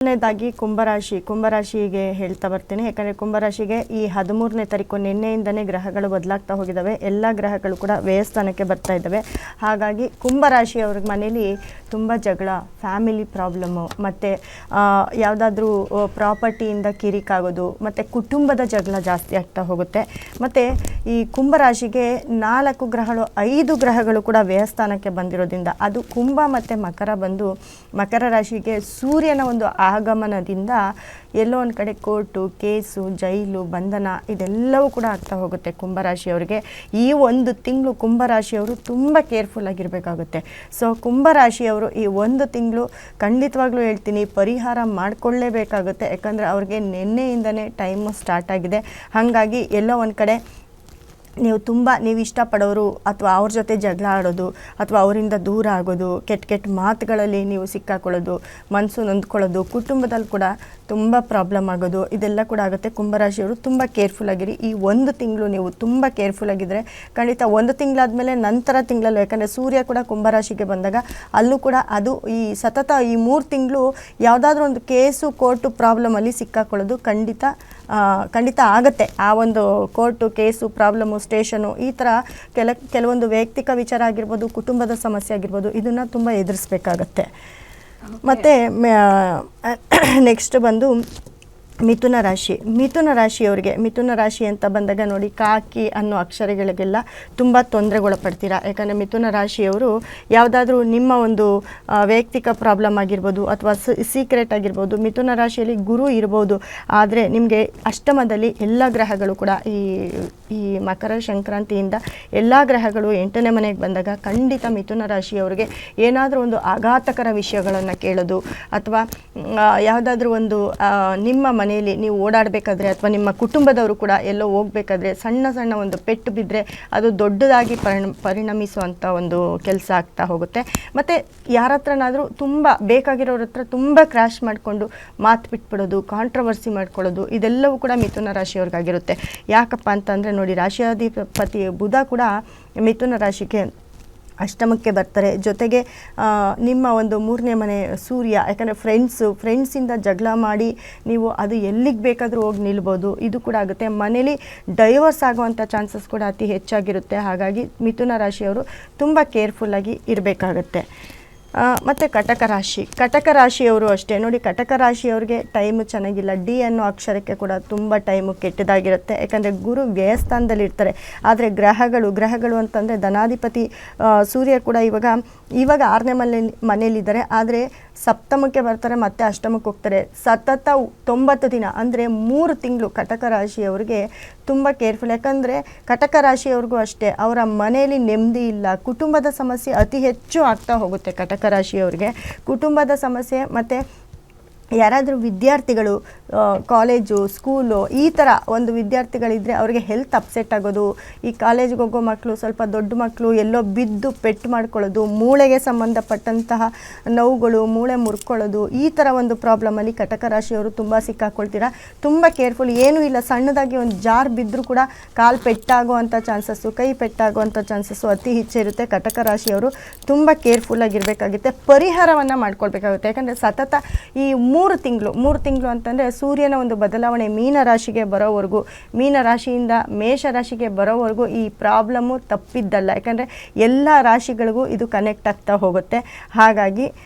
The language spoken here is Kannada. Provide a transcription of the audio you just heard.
ಮೊದಲನೇದಾಗಿ ಕುಂಭರಾಶಿಗೆ ಹೇಳ್ತಾ ಬರ್ತೀನಿ. ಯಾಕಂದರೆ ಕುಂಭರಾಶಿಗೆ ಈ 13ನೇ ತಾರೀಕು ನಿನ್ನೆಯಿಂದನೇ ಗ್ರಹಗಳು ಬದಲಾಗ್ತಾ ಹೋಗಿದ್ದಾವೆ. ಎಲ್ಲ ಗ್ರಹಗಳು ಕೂಡ ವ್ಯಯಸ್ಥಾನಕ್ಕೆ ಬರ್ತಾ ಇದ್ದಾವೆ. ಹಾಗಾಗಿ ಕುಂಭರಾಶಿಯವ್ರ ಮನೇಲಿ ತುಂಬ ಜಗಳ, ಫ್ಯಾಮಿಲಿ ಪ್ರಾಬ್ಲಮ್ಮು, ಮತ್ತು ಯಾವುದಾದ್ರೂ ಪ್ರಾಪರ್ಟಿಯಿಂದ ಕಿರಿಕಾಗೋದು, ಮತ್ತು ಕುಟುಂಬದ ಜಗಳ ಜಾಸ್ತಿ ಆಗ್ತಾ ಹೋಗುತ್ತೆ. ಮತ್ತು ಈ ಕುಂಭರಾಶಿಗೆ 5 ಗ್ರಹಗಳು ಕೂಡ ವ್ಯಯಸ್ಥಾನಕ್ಕೆ ಬಂದಿರೋದ್ರಿಂದ ಅದು ಕುಂಭ ಮತ್ತು ಮಕರ ಬಂದು ಮಕರ ರಾಶಿಗೆ ಸೂರ್ಯನ ಒಂದು ಆಗಮನದಿಂದ ಎಲ್ಲೋ ಒಂದು ಕಡೆ ಕೋರ್ಟು, ಕೇಸು, ಜೈಲು, ಬಂಧನ ಇದೆಲ್ಲವೂ ಕೂಡ ಆಗ್ತಾ ಹೋಗುತ್ತೆ ಕುಂಭರಾಶಿಯವರಿಗೆ. ಈ ಒಂದು ತಿಂಗಳು ಕುಂಭರಾಶಿಯವರು ತುಂಬ ಕೇರ್ಫುಲ್ ಆಗಿರಬೇಕಾಗುತ್ತೆ. ಸೊ ಕುಂಭರಾಶಿಯವರು ಈ ಒಂದು ತಿಂಗಳು ಖಂಡಿತವಾಗ್ಲೂ ಹೇಳ್ತೀನಿ ಪರಿಹಾರ ಮಾಡಿಕೊಳ್ಳೇಬೇಕಾಗುತ್ತೆ. ಯಾಕಂದರೆ ಅವ್ರಿಗೆ ನಿನ್ನೆಯಿಂದನೇ ಟೈಮು ಸ್ಟಾರ್ಟ್ ಆಗಿದೆ. ಹಾಗಾಗಿ ಎಲ್ಲೋ ಒಂದು ಕಡೆ ನೀವು ಇಷ್ಟಪಡೋರು ಅಥವಾ ಅವ್ರ ಜೊತೆ ಜಗಳ ಆಡೋದು ಅಥವಾ ಅವರಿಂದ ದೂರ ಆಗೋದು, ಕೆಟ್ಟ ಮಾತುಗಳಲ್ಲಿ ನೀವು ಸಿಕ್ಕಾಕೊಳ್ಳೋದು, ಮನಸ್ಸು ನೊಂದ್ಕೊಳ್ಳೋದು, ಕುಟುಂಬದಲ್ಲಿ ಕೂಡ ತುಂಬ ಪ್ರಾಬ್ಲಮ್ ಆಗೋದು, ಇದೆಲ್ಲ ಕೂಡ ಆಗುತ್ತೆ. ಕುಂಭರಾಶಿಯವರು ತುಂಬ ಕೇರ್ಫುಲ್ ಆಗಿರಿ. ಈ ಒಂದು ತಿಂಗಳು ನೀವು ತುಂಬ ಕೇರ್ಫುಲ್ ಆಗಿದ್ದರೆ ಖಂಡಿತ ಒಂದು ತಿಂಗಳಾದಮೇಲೆ ನಂತರ ತಿಂಗಳಲ್ಲೂ, ಯಾಕಂದರೆ ಸೂರ್ಯ ಕೂಡ ಕುಂಭರಾಶಿಗೆ ಬಂದಾಗ ಅಲ್ಲೂ ಕೂಡ ಅದು ಈ ಸತತ ಈ 3 ತಿಂಗಳು ಯಾವುದಾದ್ರೂ ಒಂದು ಕೇಸು, ಕೋರ್ಟು ಪ್ರಾಬ್ಲಮಲ್ಲಿ ಸಿಕ್ಕಾಕೊಳ್ಳೋದು ಖಂಡಿತ ಆಗುತ್ತೆ. ಆ ಒಂದು ಕೋರ್ಟು, ಕೇಸು, ಪ್ರಾಬ್ಲಮ್ಮು, ಸ್ಟೇಷನು, ಈ ಥರ ಕೆಲವೊಂದು ವೈಯಕ್ತಿಕ ವಿಚಾರ ಆಗಿರ್ಬೋದು, ಕುಟುಂಬದ ಸಮಸ್ಯೆ ಆಗಿರ್ಬೋದು, ಇದನ್ನು ತುಂಬ ಎದುರಿಸ್ಬೇಕಾಗತ್ತೆ. ಮತ್ತು ನೆಕ್ಸ್ಟ್ ಬಂದು ಮಿಥುನ ರಾಶಿಯವರಿಗೆ ಮಿಥುನ ರಾಶಿ ಅಂತ ಬಂದಾಗ ನೋಡಿ, ಕಾಕಿ ಅನ್ನೋ ಅಕ್ಷರಗಳಿಗೆಲ್ಲ ತುಂಬ ತೊಂದರೆಗೊಳಪಡ್ತೀರಾ. ಯಾಕಂದರೆ ಮಿಥುನ ರಾಶಿಯವರು ಯಾವುದಾದ್ರೂ ನಿಮ್ಮ ಒಂದು ವೈಯಕ್ತಿಕ ಪ್ರಾಬ್ಲಮ್ ಆಗಿರ್ಬೋದು ಅಥವಾ ಸೀಕ್ರೆಟ್ ಆಗಿರ್ಬೋದು, ಮಿಥುನ ರಾಶಿಯಲ್ಲಿ ಗುರು ಇರ್ಬೋದು. ಆದರೆ ನಿಮಗೆ ಅಷ್ಟಮದಲ್ಲಿ ಎಲ್ಲ ಗ್ರಹಗಳು ಕೂಡ ಈ ಮಕರ ಸಂಕ್ರಾಂತಿಯಿಂದ ಎಲ್ಲ ಗ್ರಹಗಳು 8ನೇ ಮನೆಗೆ ಬಂದಾಗ ಖಂಡಿತ ಮಿಥುನ ರಾಶಿಯವರಿಗೆ ಏನಾದರೂ ಒಂದು ಆಘಾತಕರ ವಿಷಯಗಳನ್ನು ಕೇಳೋದು ಅಥವಾ ಯಾವುದಾದ್ರೂ ಒಂದು ನಿಮ್ಮ ಮನೆಯಲ್ಲಿ ನೀವು ಓಡಾಡಬೇಕಾದ್ರೆ ಅಥವಾ ನಿಮ್ಮ ಕುಟುಂಬದವರು ಕೂಡ ಎಲ್ಲೋ ಹೋಗಬೇಕಾದ್ರೆ ಸಣ್ಣ ಒಂದು ಪೆಟ್ಟು ಬಿದ್ದರೆ ಅದು ದೊಡ್ಡದಾಗಿ ಪರಿಣಮಿಸುವಂಥ ಒಂದು ಕೆಲಸ ಆಗ್ತಾ ಹೋಗುತ್ತೆ. ಮತ್ತು ಯಾರ ಹತ್ರನಾದರೂ ತುಂಬ ಬೇಕಾಗಿರೋರ ಹತ್ರ ತುಂಬ ಕ್ರ್ಯಾಶ್ ಮಾಡಿಕೊಂಡು ಮಾತು ಬಿಟ್ಬಿಡೋದು, ಕಾಂಟ್ರವರ್ಸಿ ಮಾಡ್ಕೊಳ್ಳೋದು, ಇದೆಲ್ಲವೂ ಕೂಡ ಮಿಥುನ ರಾಶಿಯವ್ರಿಗಾಗಿರುತ್ತೆ. ಯಾಕಪ್ಪ ಅಂತಂದರೆ ನೋಡಿ, ರಾಶಿಯಾಧಿಪತಿ ಬುಧ ಕೂಡ ಮಿಥುನ ರಾಶಿಗೆ ಅಷ್ಟಮಕ್ಕೆ ಬರ್ತಾರೆ. ಜೊತೆಗೆ ನಿಮ್ಮ ಒಂದು 3ನೇ ಮನೆ ಸೂರ್ಯ, ಯಾಕಂದರೆ ಫ್ರೆಂಡ್ಸಿಂದ ಜಗಳ ಮಾಡಿ ನೀವು ಅದು ಎಲ್ಲಿಗೆ ಬೇಕಾದರೂ ಹೋಗಿ ನಿಲ್ಬೋದು, ಇದು ಕೂಡ ಆಗುತ್ತೆ. ಮನೇಲಿ ಡೈವರ್ಸ್ ಆಗುವಂಥ ಚಾನ್ಸಸ್ ಕೂಡ ಅತಿ ಹೆಚ್ಚಾಗಿರುತ್ತೆ. ಹಾಗಾಗಿ ಮಿಥುನ ರಾಶಿಯವರು ತುಂಬ ಕೇರ್ಫುಲ್ಲಾಗಿ ಇರಬೇಕಾಗತ್ತೆ. ಮತ್ತು ಕಟಕ ರಾಶಿಯವರು ಅಷ್ಟೇ ನೋಡಿ, ಕಟಕ ರಾಶಿಯವ್ರಿಗೆ ಟೈಮು ಚೆನ್ನಾಗಿಲ್ಲ. ಡಿ ಅನ್ನೋ ಅಕ್ಷರಕ್ಕೆ ಕೂಡ ತುಂಬ ಟೈಮು ಕೆಟ್ಟದಾಗಿರುತ್ತೆ. ಯಾಕಂದರೆ ಗುರು ವ್ಯಯಸ್ಥಾನದಲ್ಲಿ ಇರ್ತಾರೆ. ಆದರೆ ಗ್ರಹಗಳು ಅಂತಂದರೆ ಧನಾಧಿಪತಿ ಸೂರ್ಯ ಕೂಡ ಇವಾಗ 6ನೇ ಮನೆಯಲ್ಲಿದ್ದಾರೆ. ಆದರೆ ಸಪ್ತಮಕ್ಕೆ ಬರ್ತಾರೆ, ಮತ್ತೆ ಅಷ್ಟಮಕ್ಕೆ ಹೋಗ್ತಾರೆ. ಸತತ 90 ದಿನ ಅಂದರೆ 3 ತಿಂಗಳು ಕಟಕ ರಾಶಿಯವರಿಗೆ ತುಂಬ ಕೇರ್ಫುಲ್. ಯಾಕಂದರೆ ಕಟಕ ರಾಶಿಯವ್ರಿಗೂ ಅಷ್ಟೇ ಅವರ ಮನೆಯಲ್ಲಿ ನೆಮ್ಮದಿ ಇಲ್ಲ, ಕುಟುಂಬದ ಸಮಸ್ಯೆ ಅತಿ ಹೆಚ್ಚು ಆಗ್ತಾ ಹೋಗುತ್ತೆ. ಕಟಕ ರಾಶಿಯವರಿಗೆ ಕುಟುಂಬದ ಸಮಸ್ಯೆ, ಮತ್ತು ಯಾರಾದರೂ ವಿದ್ಯಾರ್ಥಿಗಳು ಕಾಲೇಜು, ಸ್ಕೂಲು, ಈ ಥರ ಒಂದು ವಿದ್ಯಾರ್ಥಿಗಳಿದ್ದರೆ ಅವರಿಗೆ ಹೆಲ್ತ್ ಅಪ್ಸೆಟ್ ಆಗೋದು, ಈ ಕಾಲೇಜಿಗೆ ಹೋಗೋ ಮಕ್ಕಳು, ಸ್ವಲ್ಪ ದೊಡ್ಡ ಮಕ್ಕಳು ಎಲ್ಲೋ ಬಿದ್ದು ಪೆಟ್ಟು ಮಾಡ್ಕೊಳ್ಳೋದು, ಮೂಳೆಗೆ ಸಂಬಂಧಪಟ್ಟಂತಹ ನೋವುಗಳು, ಮೂಳೆ ಮುರ್ಕೊಳ್ಳೋದು, ಈ ಥರ ಒಂದು ಪ್ರಾಬ್ಲಮಲ್ಲಿ ಕಟಕ ರಾಶಿಯವರು ತುಂಬ ಸಿಕ್ಕಾಕೊಳ್ತೀರಾ. ತುಂಬ ಕೇರ್ಫುಲ್. ಏನೂ ಇಲ್ಲ, ಸಣ್ಣದಾಗಿ ಒಂದು ಜಾರ್ ಬಿದ್ದರೂ ಕೂಡ ಕಾಲು ಪೆಟ್ಟಾಗುವಂಥ ಚಾನ್ಸಸ್ಸು, ಕೈ ಪೆಟ್ಟಾಗುವಂಥ ಚಾನ್ಸಸ್ಸು ಅತಿ ಹೆಚ್ಚಿರುತ್ತೆ. ಕಟಕ ರಾಶಿಯವರು ತುಂಬ ಕೇರ್ಫುಲ್ಲಾಗಿರಬೇಕಾಗುತ್ತೆ. ಪರಿಹಾರವನ್ನು ಮಾಡ್ಕೊಳ್ಬೇಕಾಗುತ್ತೆ. ಯಾಕಂದರೆ ಸತತ ಈ 3 ತಿಂಗಳು ಅಂತಂದರೆ ಸೂರ್ಯನ ಒಂದು ಬದಲಾವಣೆ ಮೀನರಾಶಿಗೆ ಬರೋವರೆಗೂ, ಮೀನರಾಶಿಯಿಂದ ಮೇಷರಾಶಿಗೆ ಬರೋವರೆಗೂ ಈ ಪ್ರಾಬ್ಲಮ್ಮು ತಪ್ಪಿದ್ದಲ್ಲ. ಯಾಕಂದರೆ ಎಲ್ಲ ರಾಶಿಗಳಿಗೂ ಇದು ಕನೆಕ್ಟ್ ಆಗ್ತಾ ಹೋಗುತ್ತೆ. ಹಾಗಾಗಿ